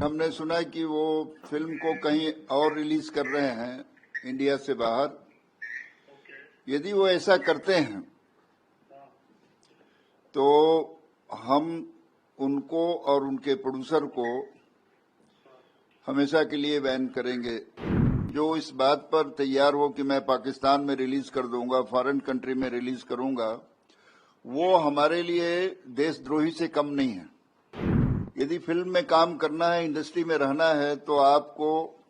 हमने सुना कि वो फिल्म को कहीं और रिलीज कर रहे हैं इंडिया से बाहर। यदि वो ऐसा करते हैं तो हम उनको और उनके प्रोड्यूसर को हमेशा के लिए बैन करेंगे। जो इस बात पर तैयार हो कि मैं पाकिस्तान में रिलीज कर दूंगा, फॉरेन कंट्री में रिलीज करूंगा, वो हमारे लिए देशद्रोही से कम नहीं है। यदि फिल्म में काम करना है, इंडस्ट्री में रहना है, तो आपको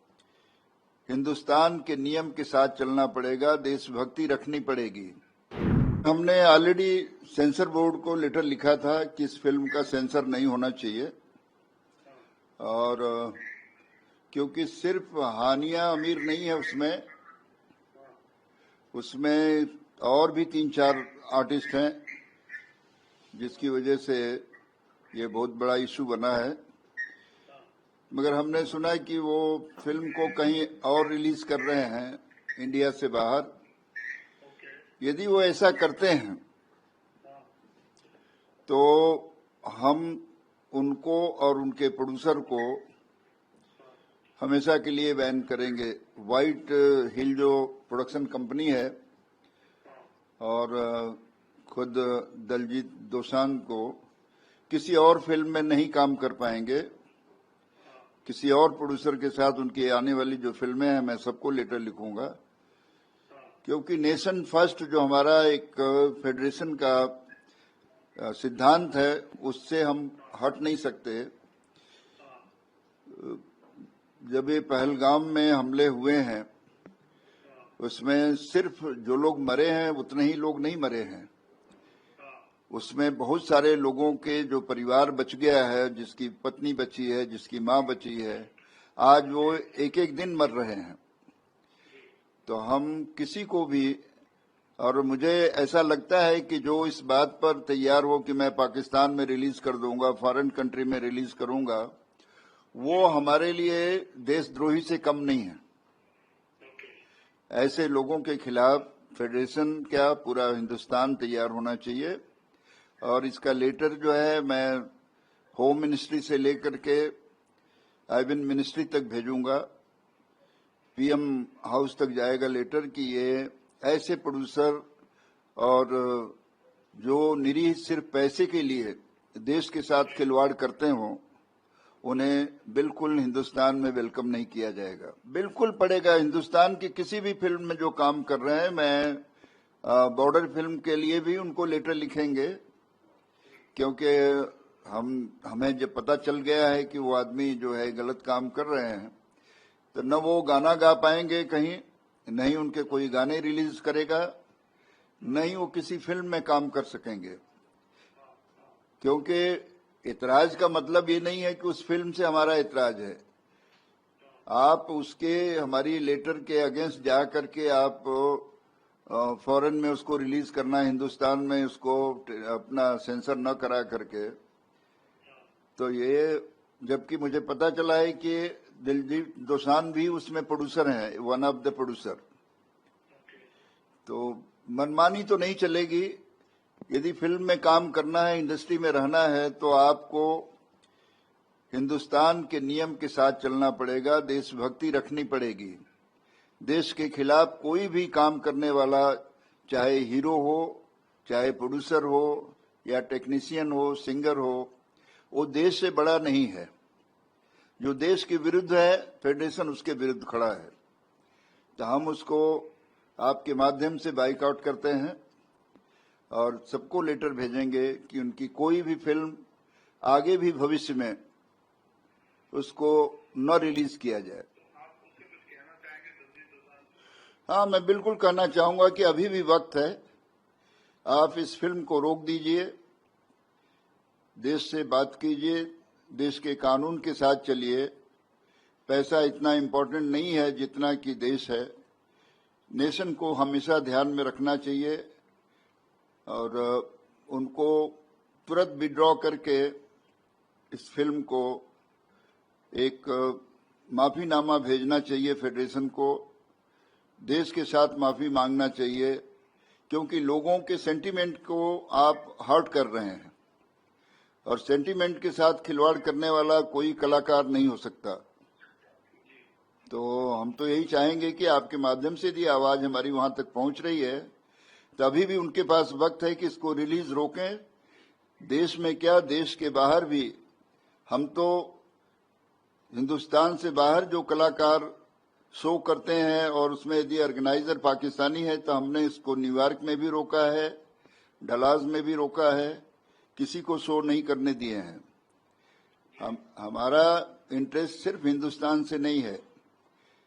हिंदुस्तान के नियम के साथ चलना पड़ेगा, देशभक्ति रखनी पड़ेगी। हमने ऑलरेडी सेंसर बोर्ड को लेटर लिखा था कि इस फिल्म का सेंसर नहीं होना चाहिए, और क्योंकि सिर्फ हानिया अमीर नहीं है उसमें और भी 3-4 आर्टिस्ट हैं, जिसकी वजह से ये बहुत बड़ा इशू बना है। मगर हमने सुना कि वो फिल्म को कहीं और रिलीज कर रहे हैं इंडिया से बाहर। यदि वो ऐसा करते हैं तो हम उनको और उनके प्रोड्यूसर को हमेशा के लिए बैन करेंगे। व्हाइट हिल जो प्रोडक्शन कंपनी है, और खुद दलजीत दोसांझ को किसी और फिल्म में नहीं काम कर पाएंगे। किसी और प्रोड्यूसर के साथ उनकी आने वाली जो फिल्में हैं, मैं सबको लेटर लिखूंगा, क्योंकि नेशन फर्स्ट जो हमारा एक फेडरेशन का सिद्धांत है, उससे हम हट नहीं सकते। जब ये पहलगाम में हमले हुए हैं, उसमें सिर्फ जो लोग मरे हैं उतने ही लोग नहीं मरे हैं, उसमें बहुत सारे लोगों के जो परिवार बच गया है, जिसकी पत्नी बची है, जिसकी मां बची है, आज वो एक एक दिन मर रहे हैं। तो हम किसी को भी, और मुझे ऐसा लगता है कि जो इस बात पर तैयार हो कि मैं पाकिस्तान में रिलीज कर दूंगा, फॉरेन कंट्री में रिलीज करूंगा, वो हमारे लिए देशद्रोही से कम नहीं है। ऐसे लोगों के खिलाफ फेडरेशन क्या पूरा हिंदुस्तान तैयार होना चाहिए। और इसका लेटर जो है मैं होम मिनिस्ट्री से लेकर के आइबिन मिनिस्ट्री तक भेजूंगा, पीएम हाउस तक जाएगा लेटर कि ये ऐसे प्रोड्यूसर और जो निरीह सिर्फ पैसे के लिए देश के साथ खिलवाड़ करते हों, उन्हें बिल्कुल हिंदुस्तान में वेलकम नहीं किया जाएगा। बिल्कुल पड़ेगा। हिंदुस्तान की किसी भी फिल्म में जो काम कर रहे हैं, मैं बॉर्डर फिल्म के लिए भी उनको लेटर लिखेंगे, क्योंकि हमें जब पता चल गया है कि वो आदमी जो है गलत काम कर रहे हैं, तो न वो गाना गा पाएंगे कहीं, नहीं उनके कोई गाने रिलीज करेगा, नहीं वो किसी फिल्म में काम कर सकेंगे। क्योंकि इतराज का मतलब ये नहीं है कि उस फिल्म से हमारा इतराज है। आप उसके हमारी लेटर के अगेंस्ट जा करके आप फॉरेन में उसको रिलीज करना, हिंदुस्तान में उसको अपना सेंसर न करा करके, तो ये, जबकि मुझे पता चला है कि दिलजीत दोसांझ भी उसमें प्रोड्यूसर हैं, वन ऑफ द प्रोड्यूसर। तो मनमानी तो नहीं चलेगी। यदि फिल्म में काम करना है, इंडस्ट्री में रहना है, तो आपको हिंदुस्तान के नियम के साथ चलना पड़ेगा, देशभक्ति रखनी पड़ेगी। देश के खिलाफ कोई भी काम करने वाला, चाहे हीरो हो, चाहे प्रोड्यूसर हो, या टेक्नीशियन हो, सिंगर हो, वो देश से बड़ा नहीं है। जो देश के विरुद्ध है, फेडरेशन उसके विरुद्ध खड़ा है। तो हम उसको आपके माध्यम से बाइकआउट करते हैं और सबको लेटर भेजेंगे कि उनकी कोई भी फिल्म आगे भी भविष्य में उसको न रिलीज किया जाए। हाँ, मैं बिल्कुल कहना चाहूंगा कि अभी भी वक्त है, आप इस फिल्म को रोक दीजिए, देश से बात कीजिए, देश के कानून के साथ चलिए। पैसा इतना इम्पोर्टेंट नहीं है जितना कि देश है। नेशन को हमेशा ध्यान में रखना चाहिए और उनको तुरंत विड्रॉ करके इस फिल्म को एक माफीनामा भेजना चाहिए फेडरेशन को, देश के साथ माफी मांगना चाहिए, क्योंकि लोगों के सेंटीमेंट को आप हर्ट कर रहे हैं। और सेंटीमेंट के साथ खिलवाड़ करने वाला कोई कलाकार नहीं हो सकता। तो हम तो यही चाहेंगे कि आपके माध्यम से यदि आवाज हमारी वहां तक पहुंच रही है तो अभी भी उनके पास वक्त है कि इसको रिलीज रोकें। देश में क्या, देश के बाहर भी हम तो हिंदुस्तान से बाहर जो कलाकार शो करते हैं और उसमें यदि ऑर्गेनाइजर पाकिस्तानी है तो हमने इसको न्यूयॉर्क में भी रोका है, डलास में भी रोका है, किसी को शो नहीं करने दिए हैं। हमारा इंटरेस्ट सिर्फ हिंदुस्तान से नहीं है,